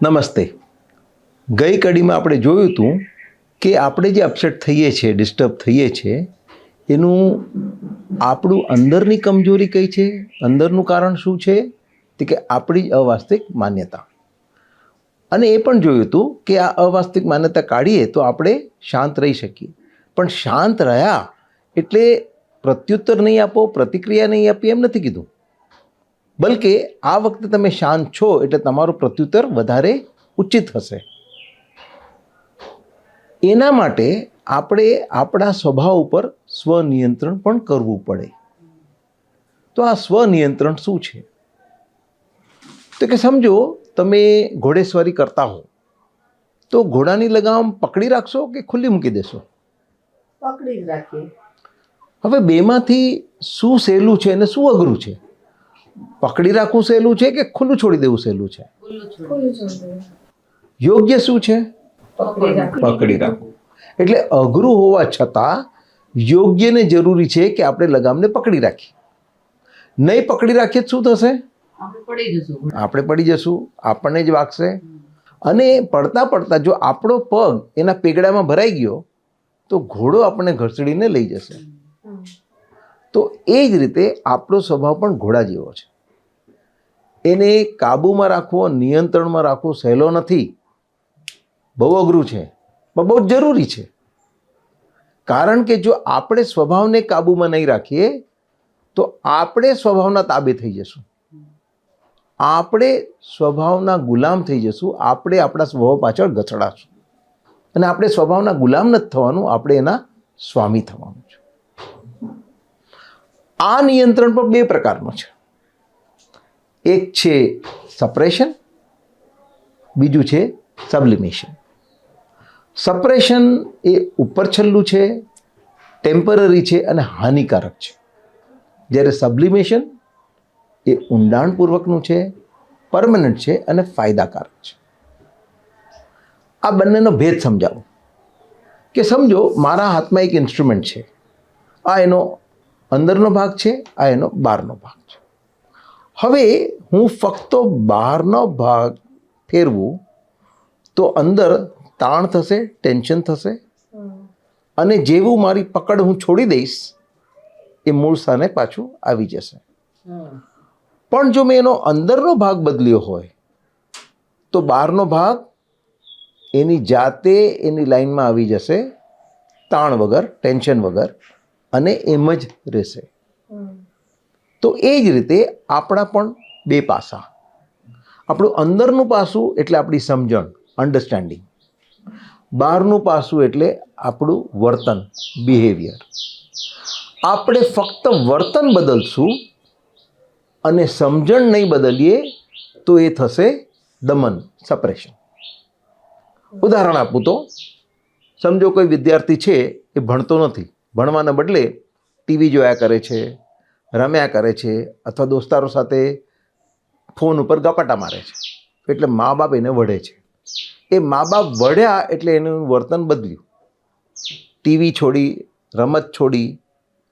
નમસ્તે. ગઈ કડીમાં આપણે જોયું હતું કે આપણે જે અપસેટ થઈએ છીએ, ડિસ્ટર્બ થઈએ છીએ, એનું આપણું અંદરની કમજોરી કઈ છે, અંદરનું કારણ શું છે, તે કે આપણી જ અવાસ્તવિક માન્યતા. અને એ પણ જોયું હતું કે આ અવાસ્તવિક માન્યતા કાઢીએ તો આપણે શાંત રહી શકીએ. પણ શાંત રહ્યા એટલે પ્રત્યુત્તર નહીં આપો, પ્રતિક્રિયા નહીં આપી એમ નથી કીધું. બલકે આ વખતે તમે શાંત છો એટલે તમારું પ્રત્યુત્તર વધારે ઉચિત હશે. એના માટે આપણે આપણા સ્વભાવ ઉપર સ્વનિયંત્રણ પણ કરવું પડે. તો આ સ્વનિયંત્રણ શું છે? તો કે સમજો તમે ઘોડેસવારી કરતા હો તો ઘોડાની લગામ પકડી રાખશો કે ખુલ્લી મૂકી દેશો? પકડી જ રાખીએ. હવે બેમાંથી શું સહેલું છે અને શું અઘરું છે? પકડી રાખવું સહેલું છે કે ખુલ્લું છોડી દેવું સહેલું છે? યોગ્ય શું છે? પકડી રાખવું. એટલે અઘરું હોવા છતાં યોગ્ય ને જરૂરી છે કે આપણે લગામને પકડી રાખીએ. નહીં પકડી રાખીએ શું થશે? આપણે પડી જશું, આપણને જ વાગશે. અને પડતા પડતા જો આપણો પગ એના પેગડામાં ભરાઈ ગયો તો ઘોડો આપણને ઘસડીને લઈ જશે. તો એ જ રીતે આપણો સ્વભાવ પણ ઘોડા જેવો છે. એને કાબૂમાં રાખવો, નિયંત્રણમાં રાખવો સહેલો નથી. બહુ અઘરું છે, પણ બહુ જ જરૂરી છે. કારણ કે જો આપણે સ્વભાવને કાબૂમાં નહીં રાખીએ તો આપણે સ્વભાવના તાબે થઈ જશું. આપણે સ્વભાવના ગુલામ થઈ જશું. આપણે આપણા સ્વભાવ પાછળ ગચડાશું. અને આપણે સ્વભાવના ગુલામ નથી થવાનું, આપણે એના સ્વામી થવાનું છે. આ નિયંત્રણ પણ બે પ્રકારનું છે. એક છે સપ્રેશન, બીજું છે સબ્લિમેશન. સપ્રેશન એ ઉપર છલ્લું છે, ટેમ્પરરી છે અને હાનિકારક છે. જ્યારે સબ્લિમેશન એ ઊંડાણપૂર્વકનું છે, પરમનન્ટ છે અને ફાયદાકારક છે. આ બંનેનો ભેદ સમજાવો. કે સમજો મારા હાથમાં એક ઇન્સ્ટ્રુમેન્ટ છે, આ એનો અંદરનો ભાગ છે, આ એનો બહારનો ભાગ છે. હવે હું ફક્ત બહારનો ભાગ ફેરવું તો અંદર તાણ થશે, ટેન્શન થશે, અને જેવું મારી પકડ હું છોડી દઈશ એ મૂળ સ્થાને પાછું આવી જશે. પણ જો મેં એનો અંદરનો ભાગ બદલ્યો હોય તો બહારનો ભાગ એની જાતે એની લાઈનમાં આવી જશે, તાણ વગર, ટેન્શન વગર, અને એમ જ રહેશે. તો એ જ રીતે આપણા પણ બે પાસા. આપણું અંદરનું પાસું એટલે આપણી સમજણ, અન્ડરસ્ટેન્ડિંગ. બહારનું પાસું એટલે આપણું વર્તન, બિહેવિયર. આપણે ફક્ત વર્તન બદલશું અને સમજણ નહીં બદલીએ તો એ થશે દમન, સપ્રેશન. ઉદાહરણ આપું તો સમજો કોઈ વિદ્યાર્થી છે એ ભણતો નથી, ભણવાના બદલે ટીવી જોયા કરે છે, રમ્યા કરે છે, અથવા દોસ્તારો સાથે ફોન ઉપર ગપાટા મારે છે. એટલે મા બાપ એને વઢે છે. એ મા બાપ વઢ્યા એટલે એનું વર્તન બદલ્યું. ટીવી છોડી, રમત છોડી,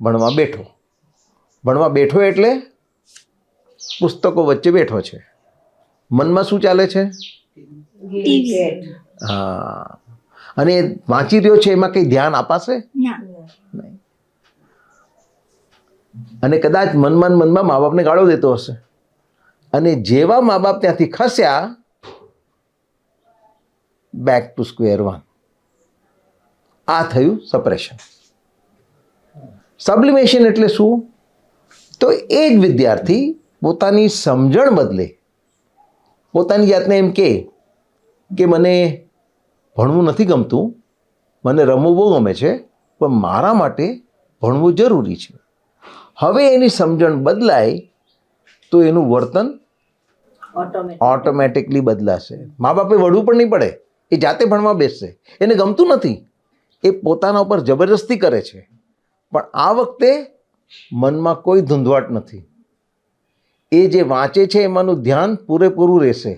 ભણવા બેઠો. ભણવા બેઠો એટલે પુસ્તકો વચ્ચે બેઠો છે. મનમાં શું ચાલે છે? હા. અને વાંચી રહ્યો છે એમાં કંઈ ધ્યાન અપાશે? નહીં. અને કદાચ મનમાં મા બાપને ગાળો દેતો હશે. અને જેવા મા બાપ ત્યાંથી ખસ્યા, બેક ટુ સ્ક્વેર વન. આ થયું સપ્રેશન. સબ્લિમેશન એટલે શું? તો એ જ વિદ્યાર્થી પોતાની સમજણ બદલે, પોતાની જાતને એમ કે મને ભણવું નથી ગમતું, મને રમવું બહુ ગમે છે, પણ મારા માટે ભણવું જરૂરી છે. હવે એની સમજણ બદલાય તો એનું વર્તન ઓટોમેટિકલી બદલાશે. મા બાપે વળવું પણ નહીં પડે, એ જાતે ભણવા બેસશે. એને ગમતું નથી, એ પોતાના ઉપર જબરજસ્તી કરે છે, પણ આ વખતે મનમાં કોઈ ધૂંધવાટ નથી. એ જે વાંચે છે એમાંનું ધ્યાન પૂરેપૂરું રહેશે,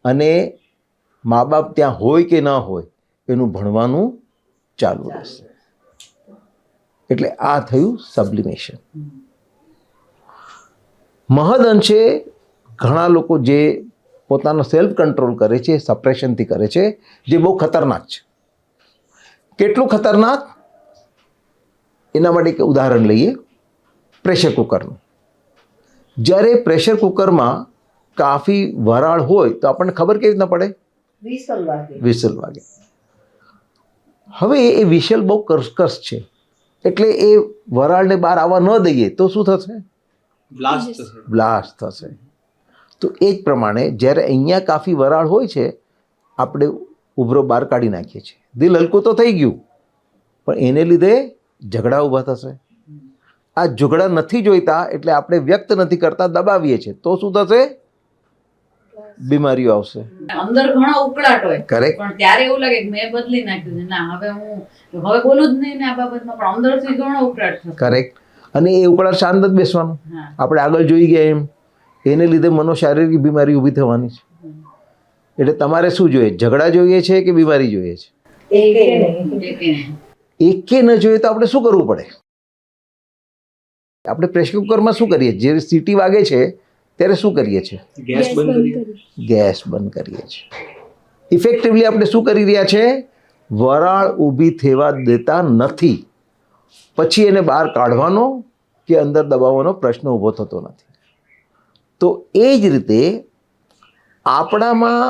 અને મા બાપ ત્યાં હોય કે ના હોય એનું ભણવાનું ચાલુ રહેશે. એટલે આ થયું સબ્લિમેશન. મહદ અંશે ઘણા લોકો જે પોતાનો સેલ્ફ કંટ્રોલ કરે છે, સપ્રેશનથી કરે છે, જે બહુ ખતરનાક છે. કેટલું ખતરનાક એના માટે એક ઉદાહરણ લઈએ, પ્રેશર કુકરનું. જ્યારે પ્રેશર કુકરમાં કાફી વરાળ હોય તો આપણને ખબર કેવી રીતના પડે? વિસલ વાગે. વિસલ વાગે. હવે એ વિસલ બહુ કર્કશ છે, એટલે એ વરાળને બહાર આવવા ન દઈએ તો શું થશે? બ્લાસ્ટ થશે. તો એ જ પ્રમાણે જ્યારે અહીંયા કાફી વરાળ હોય છે, આપણે ઉભરો બહાર કાઢી નાખીએ છીએ, દિલ હલકું તો થઈ ગયું, પણ એને લીધે ઝઘડા ઊભા થશે. આ ઝઘડા નથી જોઈતા એટલે આપણે વ્યક્ત નથી કરતા, દબાવીએ છીએ, તો શું થશે? બીમારીઓ આવશે. અંદર ઘણો ઉકળાટ હોય, કરેક્ટ. પણ ત્યારે એવું લાગે કે મેં બદલી નાખ્યું છે, ના હવે બોલું જ નહીં ને આ બાબતમાં, પણ અંદરથી ઘણો ઉકળાટ થતો. કરેક્ટ. અને એ ઉકળાટ શાંત જ બેસવાનું. હા. આપણે આગળ જોઈ ગયા એમ, એને લીધે મનોશારીરિક બીમારી ઊભી થવાની છે. એટલે તમારે શું જોઈએ? ઝઘડા જોઈએ છે કે બીમારી જોઈએ છે? એકે નહીં. એકે ન જોઈએ તો આપણે શું કરવું પડે? આપણે પ્રેશર કુકરમાં શું કરીએ? જે સીટી વાગે છે ત્યારે શું કરીએ છીએ? ગેસ બંધ કરીએ છીએ. ઇફેક્ટિવલી આપણે શું કરી રહ્યા છે? વરાળ ઊભી થવા દેતા નથી. પછી એને બહાર કાઢવાનો કે અંદર દબાવવાનો પ્રશ્ન ઊભો થતો નથી. તો એ જ રીતે આપણામાં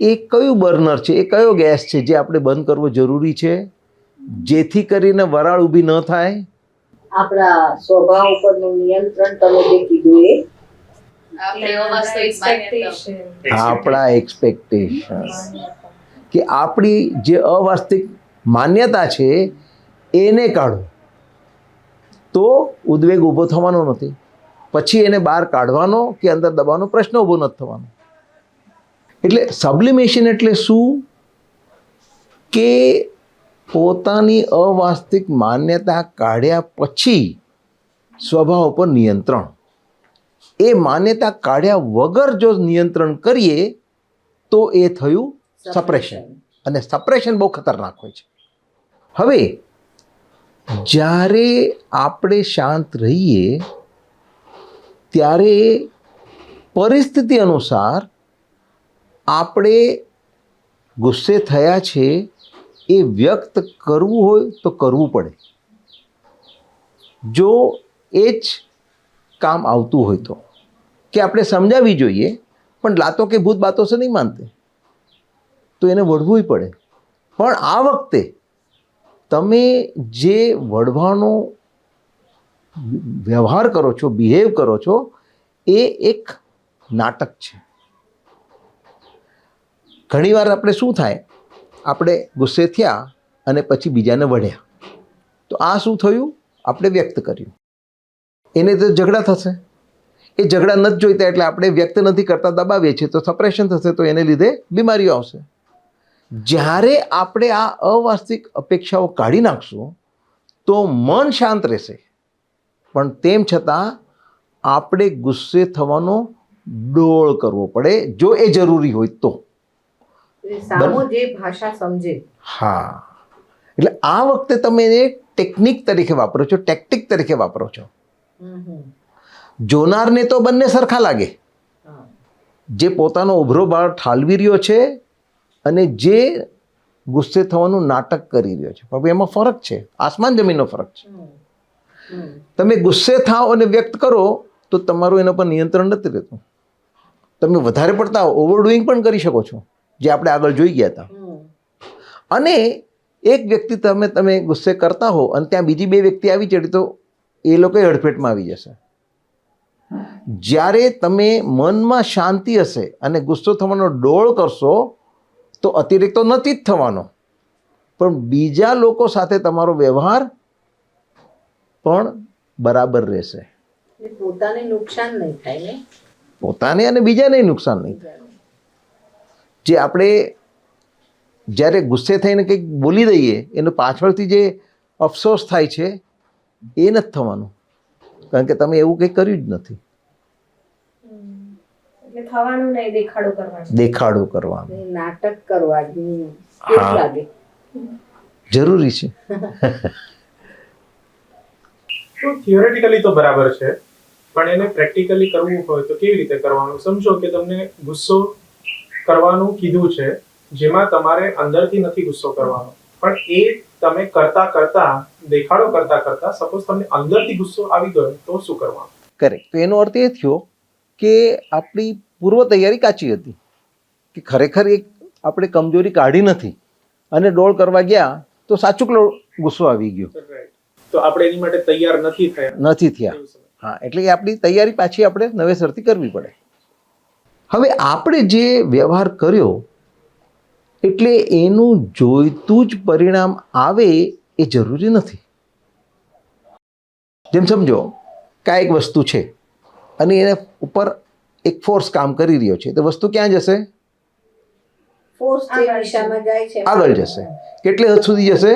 એ કયું બર્નર છે, એ કયો ગેસ છે જે આપણે બંધ કરવો જરૂરી છે, જેથી કરીને વરાળ ઊભી ન થાય? આપણા સ્વભાવ ઉપરનું નિયંત્રણ તમે જે કીધું એ આપણા એક્સપેક્ટેશન્સ, કે આપણી જે અવાસ્તવિક માન્યતા છે એને કાઢો તો ઉદ્વેગ ઊભો થવાનો નથી. પછી એને બહાર કાઢવાનો કે અંદર દબાવવાનો પ્રશ્ન ઊભો નથી થવાનો. એટલે સબ્લિમેશન એટલે શું? કે પોતાની અવાસ્તવિક માન્યતા કાઢ્યા પછી સ્વભાવ પર નિયંત્રણ. એ માન્યતા કાઢ્યા વગર જો નિયંત્રણ કરીએ તો એ થયું સપ્રેશન. અને સપ્રેશન બહુ ખતરનાક હોય છે. હવે જ્યારે આપણે શાંત રહીએ ત્યારે પરિસ્થિતિ અનુસાર આપણે ગુસ્સે થયા છે એ વ્યક્ત કરવું હોય તો કરવું પડે. જો એ જ કામ આવતું હોય તો, કે આપણે સમજાવવી જોઈએ, પણ લાતો કે ભૂત બાતો સે નહીં માનતે, તો એને વળવું પડે. પણ આ વખતે તમે જે વળવાનો વ્યવહાર કરો છો, બિહેવ કરો છો, એ એક નાટક છે. ઘણીવાર આપણે શું થાય, આપણે ગુસ્સે થયા અને પછી બીજાને વઢ્યા, તો આ શું થયું? આપણે વ્યક્ત કર્યું, એને તો ઝઘડા થશે. એ ઝઘડા નથી જોઈતા એટલે આપણે વ્યક્ત નથી કરતા, દબાવીએ છીએ, તો સપ્રેશન થશે, તો એને લીધે બીમારીઓ આવશે. જ્યારે આપણે આ અવાસ્તવિક અપેક્ષાઓ કાઢી નાખશું તો મન શાંત રહેશે. પણ તેમ છતાં આપણે ગુસ્સે થવાનો ડોળ કરવો પડે જો એ જરૂરી હોય તો. સામો જે ભાષા સમજે. હા, એટલે આ વખતે તમે એને ટેકનિક તરીકે વાપરો છો, ટેક્ટિક તરીકે વાપરો છો. જોનારને તો બંને સરખા લાગે, જે પોતાનો ઉભરો બહાર ઠાલવી રહ્યો છે અને જે ગુસ્સે થવાનું નાટક કરી રહ્યો છે. પણ એમાં ફરક છે, આસમાન જમીનનો ફરક છે. તમે ગુસ્સે થાઓ અને વ્યક્ત કરો તો તમારું એના પર નિયંત્રણ નથી રહેતું. તમે વધારે પડતા ઓવરડુઈંગ પણ કરી શકો છો, જે આપણે આગળ જોઈ ગયા હતા. અને એક વ્યક્તિ તમે ગુસ્સે કરતા હો અને ત્યાં બીજી બે વ્યક્તિ આવી ચડી તો એ લોકો હડફેટમાં આવી જશે. જ્યારે તમે મનમાં શાંતિ હશે અને ગુસ્સો થવાનો ડોળ કરશો તો અતિરેક તો નથી જ થવાનો, પણ બીજા લોકો સાથે તમારો વ્યવહાર પણ બરાબર રહેશે. પોતાને નુકસાન નહીં થાય ને, પોતાને અને બીજાને નુકસાન નહીં થાય. જે આપણે જ્યારે ગુસ્સે થઈને કંઈક બોલી દઈએ એનો પાછળથી જે અફસોસ થાય છે એ નથી થવાનું, કારણ કે તમે એવું કંઈ કર્યું જ નથી. એટલે થવાનું નહીં, દેખાડો કરવાનો, નાટક કરવાનું હા, લાગે જરૂરી છે. તો થિયોરેટિકલી તો બરાબર છે, પણ એને પ્રેક્ટિકલી કરવું હોય તો કેવી રીતે કરવાનું? સમજો કે તમને ગુસ્સો કરવાનું કીધું છે, જેમાં તમારે અંદરથી નથી ગુસ્સો કરવાનો, પણ એ તમે કરતા દેખાડો કરતા સપોઝ તમને અંદરથી ગુસ્સો આવી ગયો તો શું કરવાનું? કરેક્ટ. તો એનો અર્થ એ થયો કે આપણી પૂર્વ તૈયારી કાચી હતી, કે ખરેખર એક આપણે કમજોરી કાઢી નથી અને ડોળ કરવા ગયા તો સાચુકલો ગુસ્સો આવી ગયો, તો આપણે એની માટે તૈયાર નથી થયા. હા, એટલે કે આપણી તૈયારી પાછી આપણે નવેસરથી કરવી પડે. હવે આપણે જે વ્યવહાર કર્યો એટલે એનું જોઈતું જ પરિણામ આવે એ જરૂરી નથી. જેમ સમજો કે આ એક વસ્તુ છે અને એને ઉપર એક ફોર્સ કામ કરી રહ્યો છે, તો વસ્તુ ક્યાં જશે? ફોર્સ જે દિશામાં જાય છે આગળ જશે. કેટલે હદ સુધી જશે?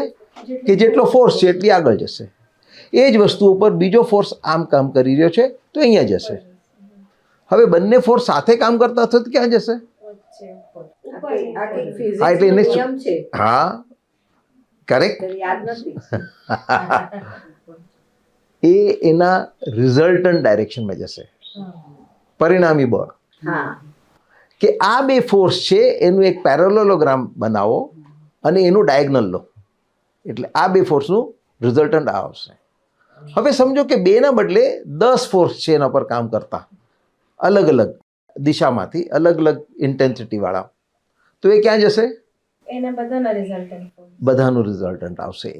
કે જેટલો ફોર્સ છે એટલી આગળ જશે. એ જ વસ્તુ ઉપર બીજો ફોર્સ આમ કામ કરી રહ્યો છે તો અહીંયા જશે. હવે બંને ફોર્સ સાથે કામ કરતા થશે તો ક્યાં જશે? આ કંઈક physics હા, એટલે નો એને નિયમ છે, હા, કરેક્ટ. તો યાદ નથી. એ એના રિઝલ્ટન્ટ ડાયરેક્શનમાં જશે, પરિણામી બળ. હા, કે આ બે ફોર્સ છે એનું એક પેરેલલોગ્રામ બનાવો અને એનું ડાયગનલ લો, એટલે આ બે ફોર્સનું રિઝલ્ટન્ટ આવશે. હવે સમજો કે બેના બદલે 10 ફોર્સ છે એના પર કામ કરતા, અલગ અલગ દિશામાંથી, અલગ અલગ ઇન્ટેન્સિટી વાળા, તો એ ક્યાં જશે? એના બધાના રિઝલ્ટન્ટ બધાનું રિઝલ્ટન્ટ આવશે.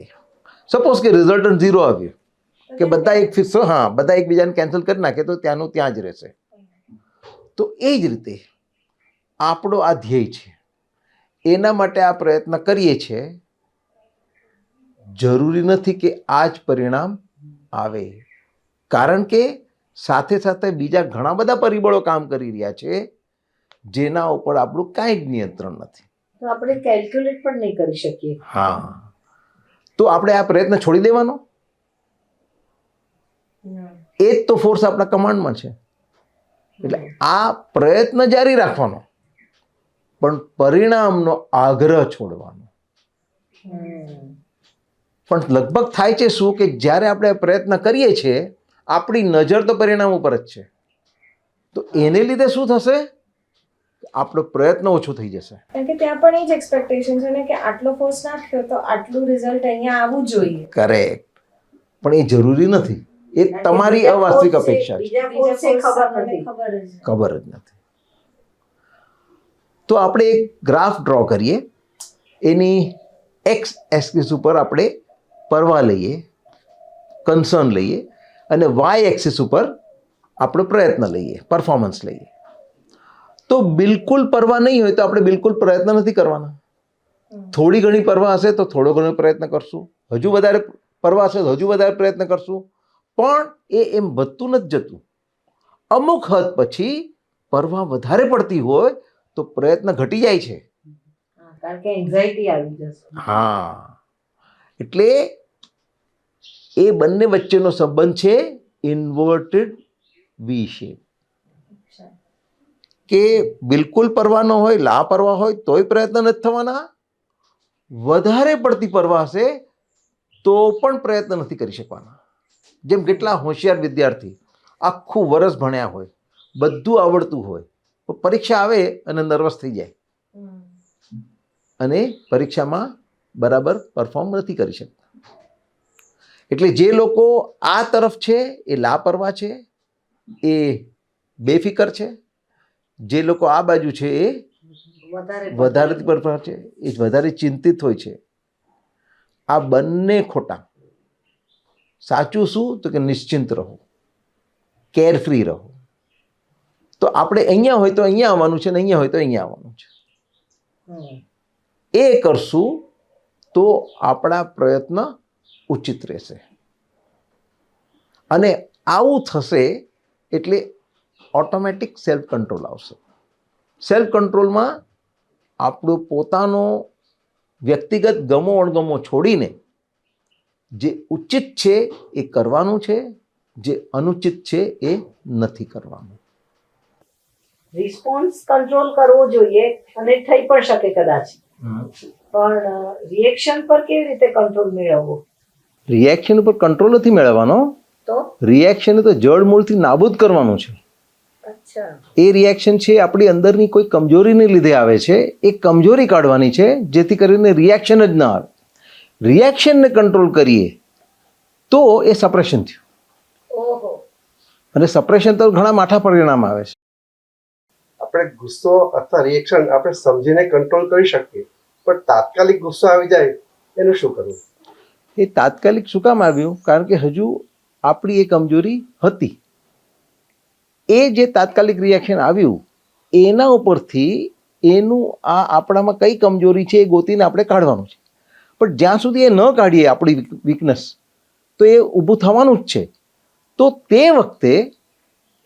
સપોઝ કે રિઝલ્ટન્ટ 0 આવ્યું, કે બધા એક ફિક્સ, હા, બધા એકબીજાને કેન્સલ કરી નાખે તો ત્યાંનું ત્યાં જ રહેશે. તો એ જ રીતે આપણો આ ધ્યેય છે, એના માટે આ પ્રયત્ન કરીએ છીએ. જરૂરી નથી કે આ જ પરિણામ આવે, કારણ કે સાથે સાથે બીજા ઘણા બધા પરિબળો કામ કરી રહ્યા છે જેના ઉપર આપણું કાંઈ જ નિયંત્રણ નથી. તો આપણે કેલ્ક્યુલેટ પણ નહીં કરી શકીએ. હા, તો આપણે આ પ્રયત્ન છોડી દેવાનો? એ જ તો ફોર્સ આપણા કમાન્ડમાં છે. એટલે આ પ્રયત્ન જારી રાખવાનો, પણ પરિણામનો આગ્રહ છોડવાનો. પણ લગભગ થાય છે શું કે જ્યારે આપણે પ્રયત્ન કરીએ છીએ આપણી નજર તો પરિણામ ઉપર જ છે, તો એને લીધે શું થશે? આપણો પ્રયત્ન ઓછો થઈ જશે. કારણ કે ત્યાં પણ એ જ એક્સપેક્ટેશન છે ને કે આટલો ફોર્સ નાખ્યો તો આટલું રિઝલ્ટ અહીંયા આવવું જોઈએ. કરેક્ટ. પણ એ જરૂરી નથી, એ તમારી અવાસ્તવિક અપેક્ષા છે, બીજા ફોર્સ એ ખબર નથી. ખબર જ નથી. તો આપણે એક ગ્રાફ ડ્રો કરીએ, એની એક્સ એક્સિસ ઉપર આપણે પરવા લઈએ, કન્સર્ન લઈએ, અને વાય એક્સિસ ઉપર આપણો પ્રયત્ન લઈએ, પરફોર્મન્સ લઈએ. તો બિલકુલ પરવા નહીં હોય તો આપણે બિલકુલ પ્રયત્ન નથી કરવાના. થોડી ઘણી પરવા હશે તો થોડો ઘણો પ્રયત્ન કરશું, હજુ વધારે પરવા હશે તો હજુ વધારે પ્રયત્ન કરશું, પણ એમ વધતું નથી જતું. અમુક હદ પછી પરવા વધારે પડતી હોય તો પ્રયત્ન ઘટી જાય છે. કારણ કે એન્ઝાઇટી આવી જશે. હા, એટલે એ બંને વચ્ચેનો સંબંધ છે ઇન્વર્ટેડ વી શેપ. કે બિલકુલ પરવા ન હોય, લાપરવા હોય તોય પ્રયત્ન નથી થવાના, વધારે પડતી પરવા હશે તો પણ પ્રયત્ન નથી કરી શકવાના. જેમ કેટલા હોશિયાર વિદ્યાર્થી આખું વર્ષ ભણ્યા હોય, બધું આવડતું હોય, તો પરીક્ષા આવે અને નર્વસ થઈ જાય અને પરીક્ષામાં બરાબર પરફોર્મ નથી કરી શકતા. એટલે જે લોકો આ તરફ છે એ લાપરવા છે, એ બેફિકર છે. જે લોકો આ બાજુ છે એ વધારે પરફોર્મ છે, એ વધારે ચિંતિત હોય છે. આ બંને ખોટા. સાચું શું? તો કે નિશ્ચિંત રહો, કેરફ્રી રહો. તો આપણે અહીંયા હોય તો અહીંયા આવવાનું છે ને અહીંયા હોય તો અહીંયા આવવાનું છે. એ કરશું તો આપણા પ્રયત્ન ઉચિત રહેશે. અને આવું થશે એટલે ઓટોમેટિક સેલ્ફ કંટ્રોલ આવશે. સેલ્ફ કંટ્રોલમાં આપણો પોતાનો વ્યક્તિગત ગમો અણગમો છોડીને જે ઉચિત છે એ કરવાનું છે, જે અનુચિત છે એ નથી કરવાનું. રિસ્પોન્સ કંટ્રોલ કરવો જોઈએ અને થઈ પણ શકે કદાચ, પણ રિએક્શન પર કેવી રીતે કંટ્રોલ મેળવવો? રિએક્શન ઉપર કંટ્રોલ નથી મેળવવાનો, તો રિએક્શન તો જડમૂળથી નાબૂદ કરવાનું છે. અચ્છા. એ રિએક્શન છે આપણી અંદરની કોઈ કમજોરીને લીધે આવે છે. એ કમજોરી કાઢવાની છે જેથી કરીને રિએક્શન જ ના આવે. રિએક્શનને કંટ્રોલ કરીએ તો એ સપ્રેશન થયું. ઓહો. અને સપ્રેશન તો ઘણા માઠા પરિણામ આવે છે. આપણે ગુસ્સો અથવા રિએક્શન આપણે સમજીને કંટ્રોલ કરી શકીએ, પણ તાત્કાલિક ગુસ્સો આવી જાય એનું શું કરવું? એ તાત્કાલિક શું કામ આવ્યું? કારણ કે હજુ આપણી એ કમજોરી હતી. એ જે તાત્કાલિક રિએક્શન આવ્યું એના ઉપરથી એનું આપણામાં કઈ કમજોરી છે એ ગોતીને આપણે કાઢવાનું છે. પણ જ્યાં સુધી એ ન કાઢીએ આપણી વીકનેસ તો એ ઊભું થવાનું જ છે. તો તે વખતે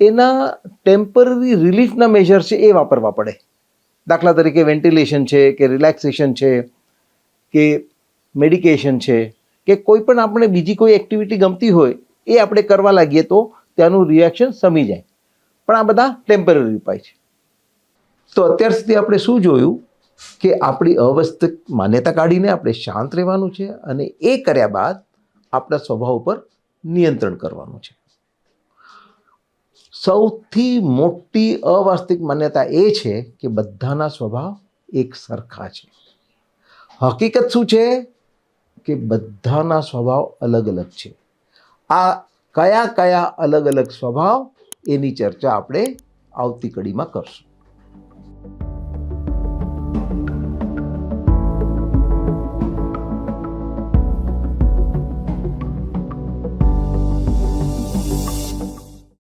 એના ટેમ્પરરી રિલીફના મેજર છે એ વાપરવા પડે. દાખલા તરીકે વેન્ટિલેશન છે કે રિલેક્સેશન છે કે મેડિકેશન છે કે કોઈ પણ આપણે બીજી કોઈ એક્ટિવિટી ગમતી હોય એ આપણે કરવા લાગીએ તો ત્યાંનું રિએક્શન શમી જાય. પણ આ બધા ટેમ્પરરી ઉપાય છે. તો અત્યાર સુધી આપણે શું જોયું કે આપણી અવસ્થિત માન્યતા કાઢીને આપણે શાંત રહેવાનું છે અને એ કર્યા બાદ આપણા સ્વભાવ ઉપર નિયંત્રણ કરવાનું છે. સૌથી મોટી અવાસ્તવિક માન્યતા એ છે કે બધાના સ્વભાવ એક સરખા છે. હકીકત શું છે કે બધાના સ્વભાવ અલગ અલગ છે. આ કયા કયા અલગ અલગ સ્વભાવ એની ચર્ચા આપણે આવતી કડીમાં કરશું.